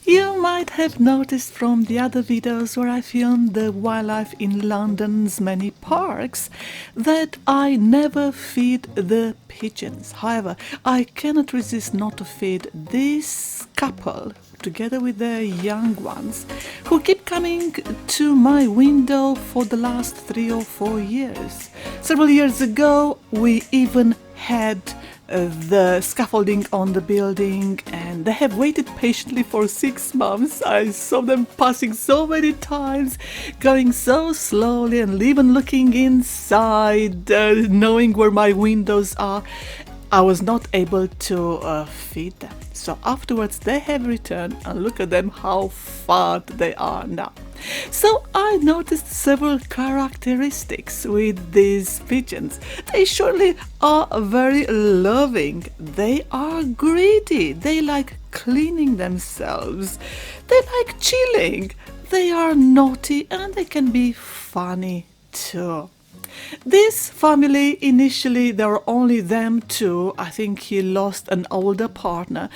You might have noticed from the other videos where I filmed the wildlife in London's many parks that I never feed the pigeons. However, I cannot resist not to feed this couple together with their young ones who keep coming to my window for the last 3 or 4 years. Several years ago, we even had the scaffolding on the building, and they have waited patiently for 6 months. I saw them passing so many times, going so slowly and even looking inside, knowing where my windows are. I was not able to feed them. So afterwards they have returned, and look at them how fat they are now. So I noticed several characteristics with these pigeons. They surely are very loving. They are greedy. They like cleaning themselves. They like chilling. They are naughty, and they can be funny too. This family, initially there were only them two. I think he lost an older partner.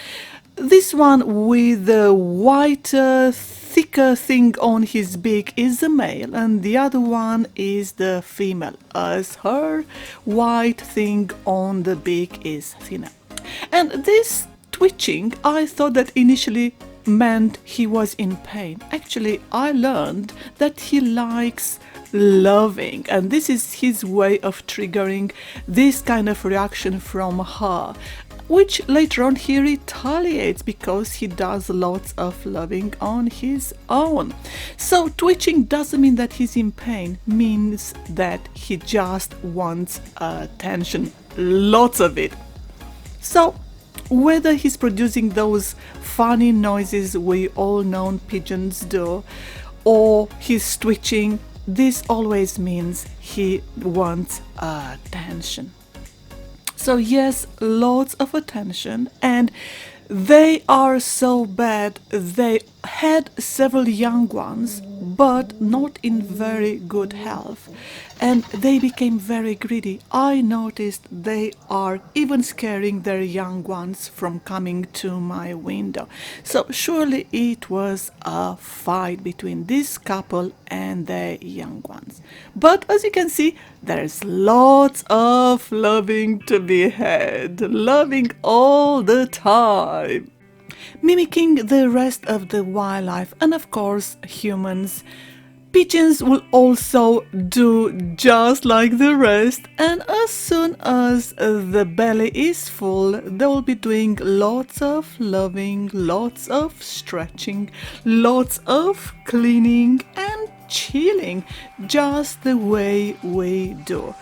This one with the whiter, thicker thing on his beak is the male, and the other one is the female, as her white thing on the beak is thinner. And this twitching, I thought that initially meant he was in pain. Actually, I learned that he likes loving, and this is his way of triggering this kind of reaction from her, which later on he retaliates because he does lots of loving on his own. So twitching doesn't mean that he's in pain, means that he just wants attention, lots of it. So whether he's producing those funny noises we all know pigeons do, or he's twitching, this always means he wants attention. So yes, lots of attention, and they are so bad. They had several young ones, but not in very good health, and they became very greedy. I noticed they are even scaring their young ones from coming to my window. So surely it was a fight between this couple and their young ones. But as you can see, there's lots of loving to be had, loving all the time, mimicking the rest of the wildlife and of course humans. Pigeons will also do just like the rest, and as soon as the belly is full, they will be doing lots of loving, lots of stretching, lots of cleaning and chilling, just the way we do.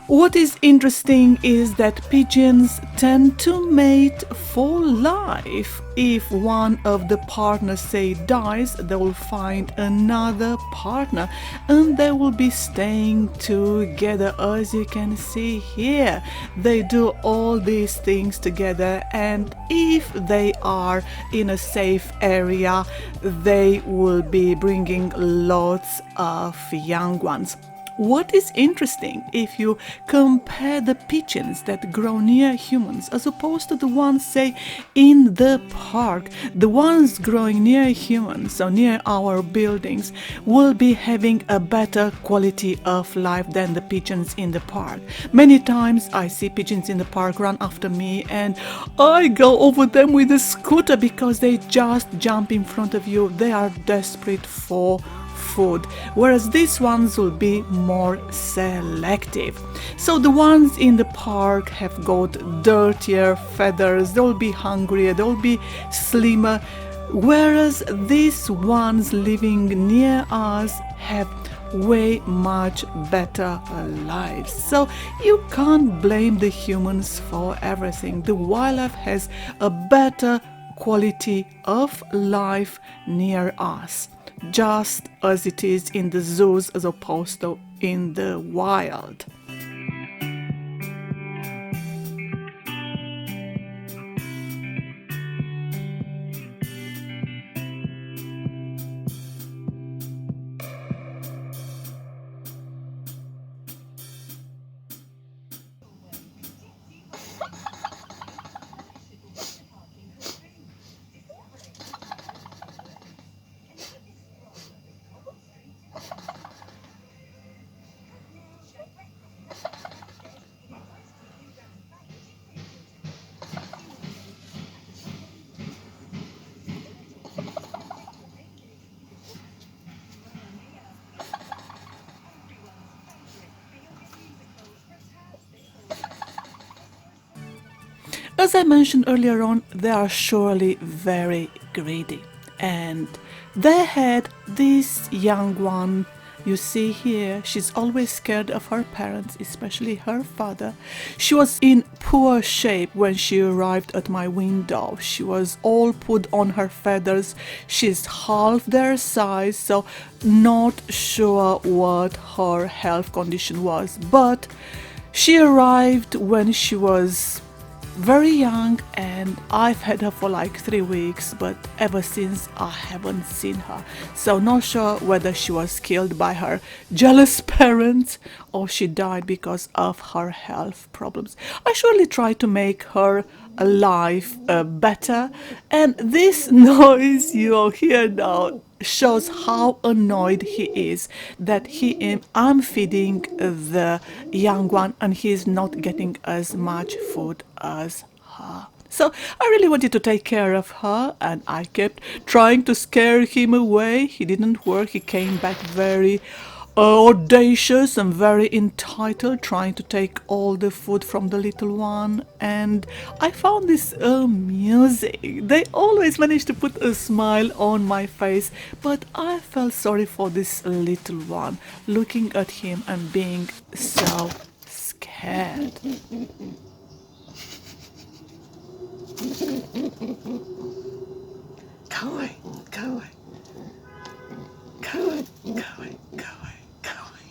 What is interesting is that pigeons tend to mate for life. If one of the partners, say, dies, they will find another partner and they will be staying together, as you can see here. They do all these things together, and if they are in a safe area, they will be bringing lots of young ones. What is interesting, if you compare the pigeons that grow near humans as opposed to the ones, say, in the park, the ones growing near humans, so near our buildings, will be having a better quality of life than the pigeons in the park. Many times I see pigeons in the park run after me, and I go over them with a scooter because they just jump in front of you. They are desperate for food, whereas these ones will be more selective. So the ones in the park have got dirtier feathers, they'll be hungrier, they'll be slimmer, whereas these ones living near us have way much better lives. So you can't blame the humans for everything. The wildlife has a better quality of life near us, just as it is in the zoos as opposed to in the wild. As I mentioned earlier on, they are surely very greedy, and they had this young one. You see here, she's always scared of her parents, especially her father. She was in poor shape when she arrived at my window. She was all put on her feathers. She's half their size, so not sure what her health condition was. But she arrived when she was very young, and I've had her for like 3 weeks, but ever since I haven't seen her. So not sure whether she was killed by her jealous parents or she died because of her health problems. I surely try to make her life better, and this noise you'll hear now shows how annoyed he is that I'm feeding the young one and he's not getting as much food as her. So I really wanted to take care of her, and I kept trying to scare him away. He didn't work. He came back very audacious and very entitled, trying to take all the food from the little one. And I found this amusing. They always manage to put a smile on my face, but I felt sorry for this little one, looking at him and being so scared. Go away, go away. Go away, go away, go away, go away.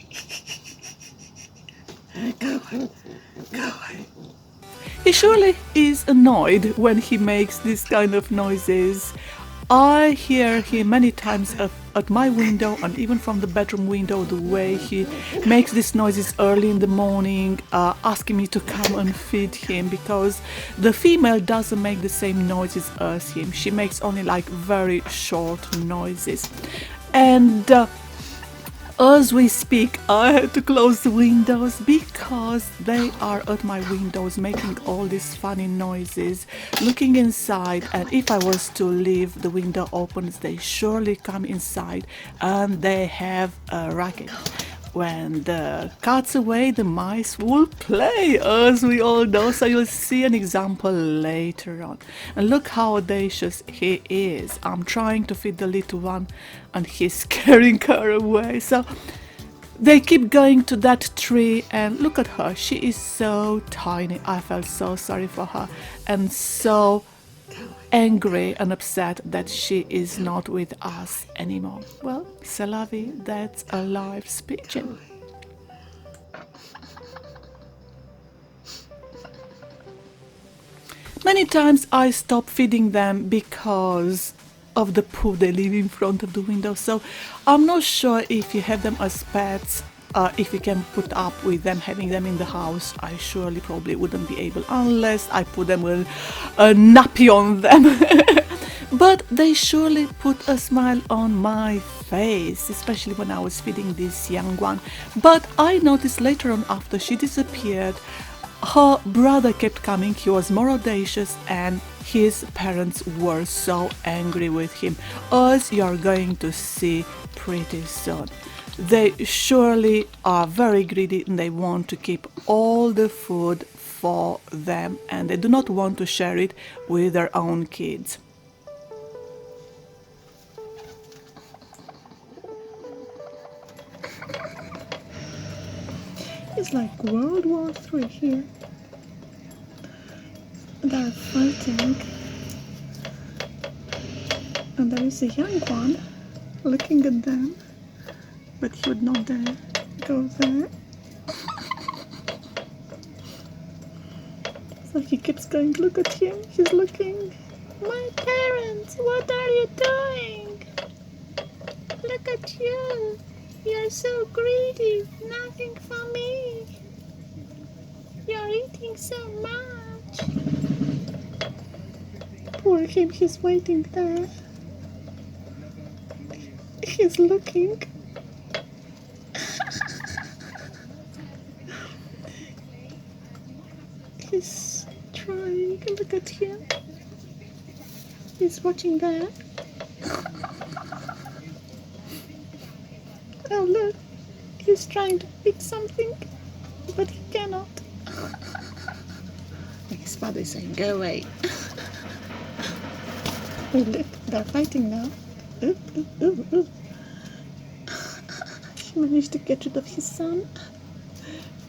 Go away, go away. He surely is annoyed when he makes these kind of noises. I hear him many times at my window and even from the bedroom window, the way he makes these noises early in the morning, asking me to come and feed him, because the female doesn't make the same noises as him. She makes only like very short noises. And as we speak, I had to close the windows because they are at my windows making all these funny noises, looking inside, and if I was to leave the window open, they surely come inside and they have a racket. When the cat's away, the mice will play, as we all know, so you'll see an example later on. And look how audacious he is. I'm trying to feed the little one and he's scaring her away. So they keep going to that tree, and look at her. She is so tiny. I felt so sorry for her and so angry and upset that she is not with us anymore. Well, c'est la vie, that's a life's pigeon. Many times I stop feeding them because of the poo they leave in front of the window, so I'm not sure if you have them as pets, if you can put up with them having them in the house. I surely probably wouldn't be able unless I put them with a nappy on them. But they surely put a smile on my face, especially when I was feeding this young one. But I noticed later on, after she disappeared, her brother kept coming. He was more audacious and his parents were so angry with him, as you're going to see pretty soon. They surely are very greedy and they want to keep all the food for them, and they do not want to share it with their own kids. It's like World War III here. They're fighting, and there is a young one looking at them, but he would not dare go there. So he keeps going, look at him, he's looking. My parents, what are you doing? Look at you, you're so greedy, nothing for me. You're eating so much. Poor him, he's waiting there. He's looking. He's trying, look at him. He's watching there. Oh look, he's trying to pick something, but he cannot. His father is saying, go away. Oh, look, they're fighting now. Ooh, ooh, ooh, ooh. He managed to get rid of his son.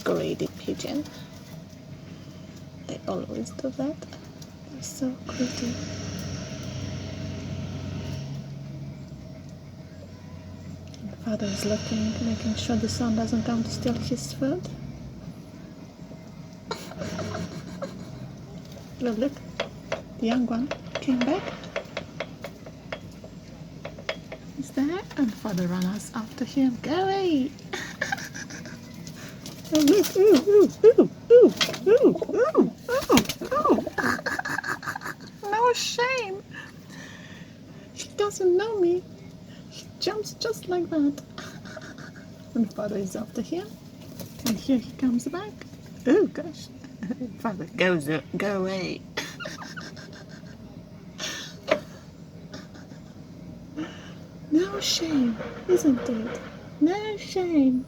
Greedy pigeon. They always do that. They're so greedy. The father is looking, making sure the son doesn't come to steal his food. Well, look, the young one came back. He's there, and the father runs after him. Go away! Oh, look! Ooh, ooh, ooh, ooh, ooh, ooh, ooh, ooh. No shame! He doesn't know me. He jumps just like that. And father is after him. And here he comes back. Oh gosh. Father goes, go away. No shame, isn't it? No shame.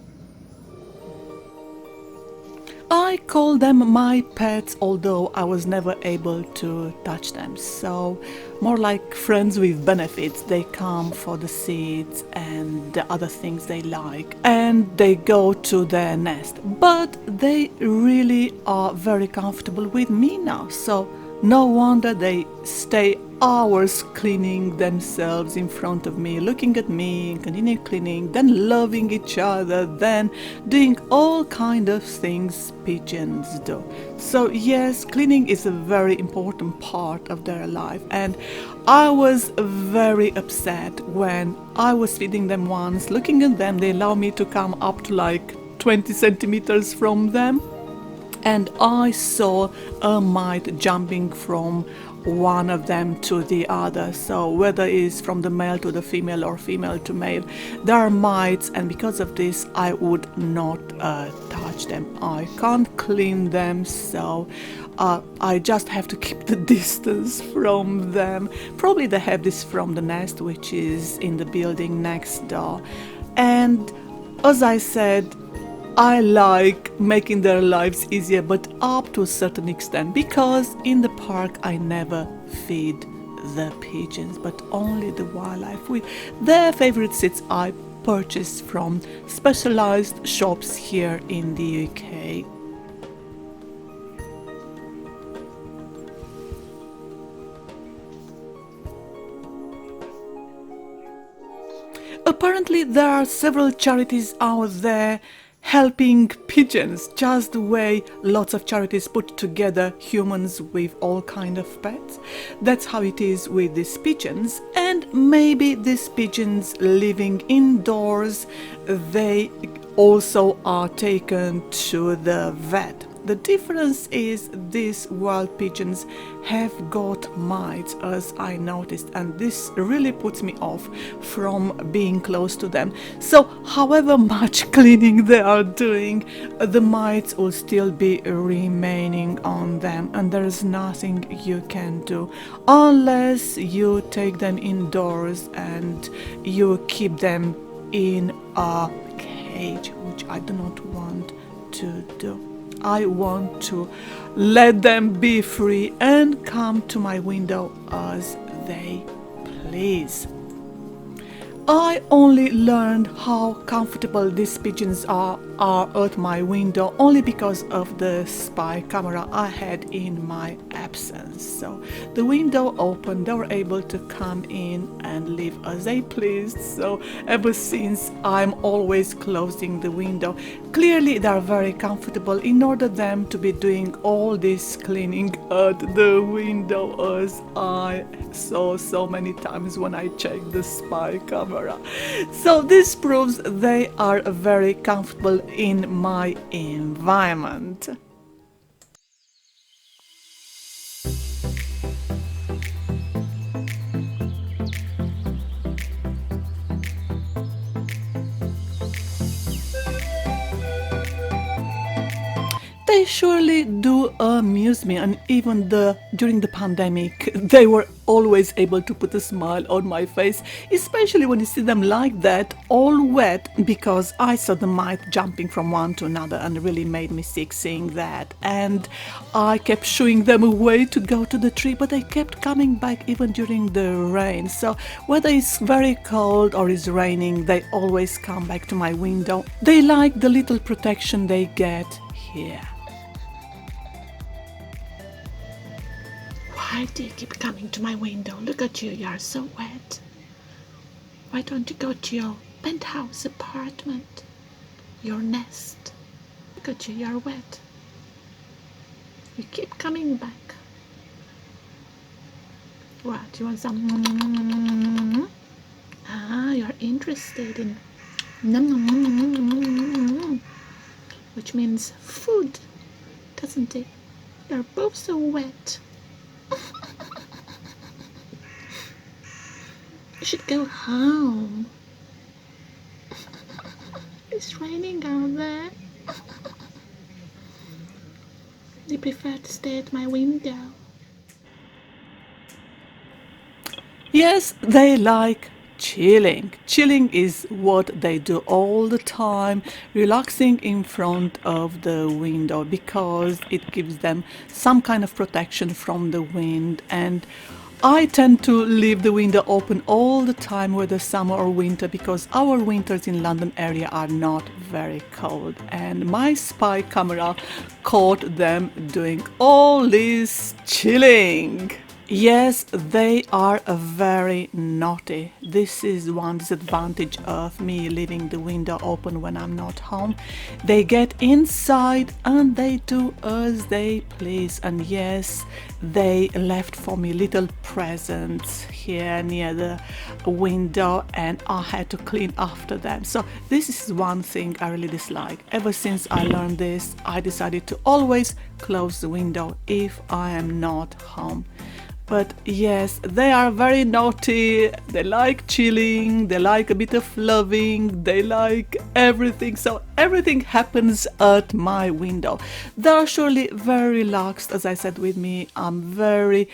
I call them my pets, although I was never able to touch them. So, more like friends with benefits. They come for the seeds and the other things they like, and they go to their nest. But they really are very comfortable with me now. So, no wonder they stay hours cleaning themselves in front of me, looking at me, continue cleaning, then loving each other, then doing all kind of things pigeons do. So yes, cleaning is a very important part of their life, and I was very upset when I was feeding them once. Looking at them, they allow me to come up to like 20 centimeters from them, and I saw a mite jumping from one of them to the other. So whether it's from the male to the female or female to male, there are mites, and because of this I would not touch them. I can't clean them, so I just have to keep the distance from them. Probably they have this from the nest, which is in the building next door. And as I said, I like making their lives easier, but up to a certain extent, because in the park I never feed the pigeons, but only the wildlife with their favorite seeds I purchase from specialized shops here in the UK. Apparently there are several charities out there helping pigeons, just the way lots of charities put together humans with all kind of pets. That's how it is with these pigeons. And maybe these pigeons living indoors, they also are taken to the vet. The difference is these wild pigeons have got mites, as I noticed, and this really puts me off from being close to them. So however much cleaning they are doing, the mites will still be remaining on them, and there is nothing you can do unless you take them indoors and you keep them in a cage, which I do not want to do. I want to let them be free and come to my window as they please. I only learned how comfortable these pigeons are at my window only because of the spy camera I had in my absence. So the window opened, they were able to come in and live as they pleased. So ever since, I'm always closing the window. Clearly they are very comfortable in order them to be doing all this cleaning at the window, as I saw so many times when I checked the spy camera. So this proves they are very comfortable in my environment. They surely do amuse me, and even during the pandemic, they were always able to put a smile on my face, especially when you see them like that, all wet, because I saw the mite jumping from one to another and really made me sick seeing that. And I kept shooing them away to go to the tree, but they kept coming back even during the rain. So whether it's very cold or it's raining, they always come back to my window. They like the little protection they get here. Why do you keep coming to my window? Look at you, you are so wet. Why don't you go to your penthouse apartment, your nest? Look at you, you are wet. You keep coming back. What, you want some? Ah, you're interested in which means food, doesn't it? You're both so wet. You should go home. It's raining out there. You prefer to stay at my window. Yes, they like chilling. Chilling is what they do all the time, relaxing in front of the window because it gives them some kind of protection from the wind. And I tend to leave the window open all the time, whether summer or winter, because our winters in London area are not very cold. And my spy camera caught them doing all this chilling. Yes, they are very naughty. This is one disadvantage of me leaving the window open when I'm not home. They get inside and they do as they please. And yes, they left for me little presents here near the window and I had to clean after them. So this is one thing I really dislike. Ever since I learned this, I decided to always close the window if I am not home. But yes, they are very naughty, they like chilling, they like a bit of loving, they like everything, so everything happens at my window. They are surely very relaxed, as I said with me. I'm very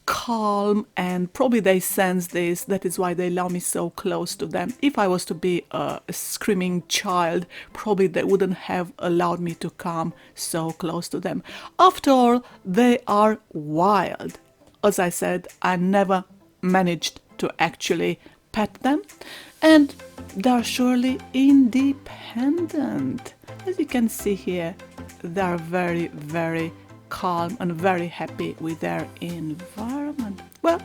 calm and probably they sense this. That is why they allow me so close to them. If I was to be a screaming child, probably they wouldn't have allowed me to come so close to them. After all, they are wild. As I said, I never managed to actually pet them, and they're surely independent. As you can see here, they're very, very calm and very happy with their environment. Well,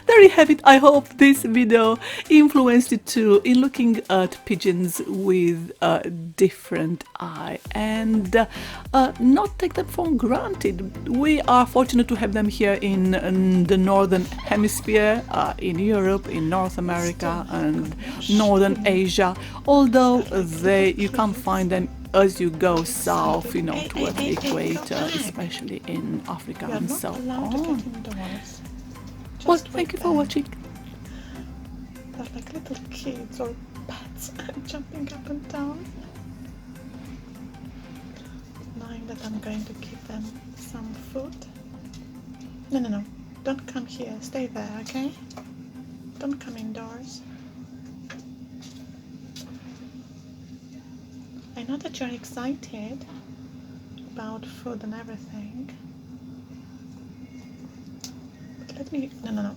there you have it. I hope this video influenced you too in looking at pigeons with a different eye and not take them for granted. We are fortunate to have them here in the northern hemisphere, in Europe, in North America and northern Asia, although you can't find them as you go south, towards the equator, especially in Africa and so on. Well, thank you for watching. They're like little kids or pets jumping up and down. Knowing that I'm going to give them some food. No. Don't come here. Stay there, okay? Don't come indoors. I know that you're excited about food and everything. Let me, no,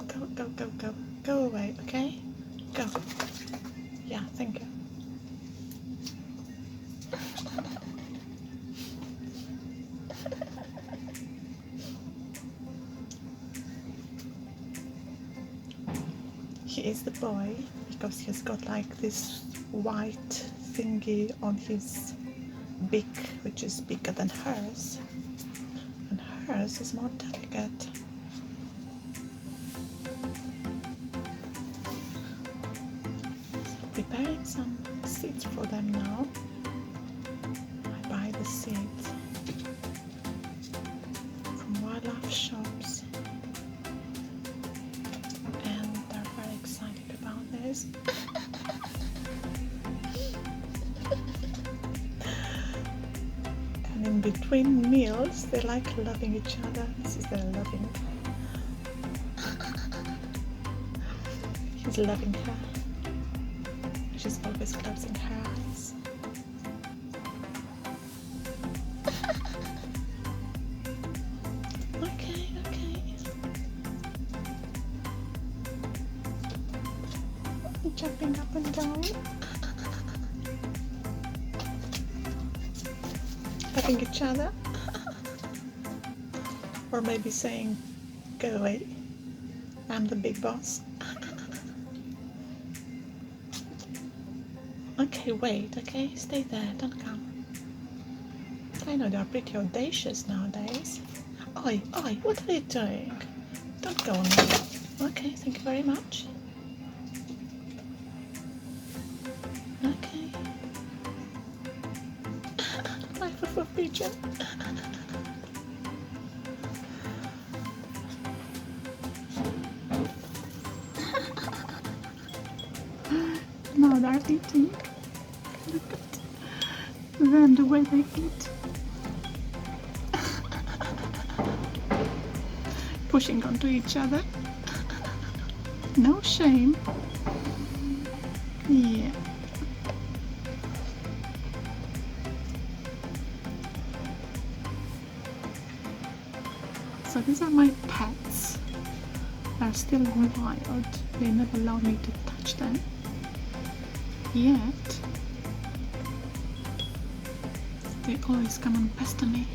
go away, okay? Go. Yeah, thank you. He is the boy because he's got like this white thingy on his beak, which is bigger than hers, and hers is more delicate. Preparing some seeds for them now. I buy the seeds from wildlife shops and they're very excited about this. And in between meals, they like loving each other. This is their loving. He's loving her. She's always closing her eyes. Okay, okay. Jumping up and down. Loving each other. Or maybe saying, go away, I'm the big boss. Okay, wait, okay, stay there, don't come. I know they're pretty audacious nowadays. Oi, oi, what are you doing? Don't go on me. Okay, thank you very much. Okay. Life of a pigeon. Now they're eating. Look at them, the way they eat. Pushing onto each other. No shame. Yeah. So these are my pets. They're still wild. They never allow me to touch them. Yet they always come and pester me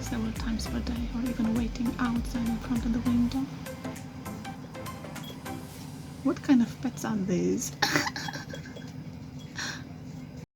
several times per day, or even waiting outside in front of the window. What kind of pets are these?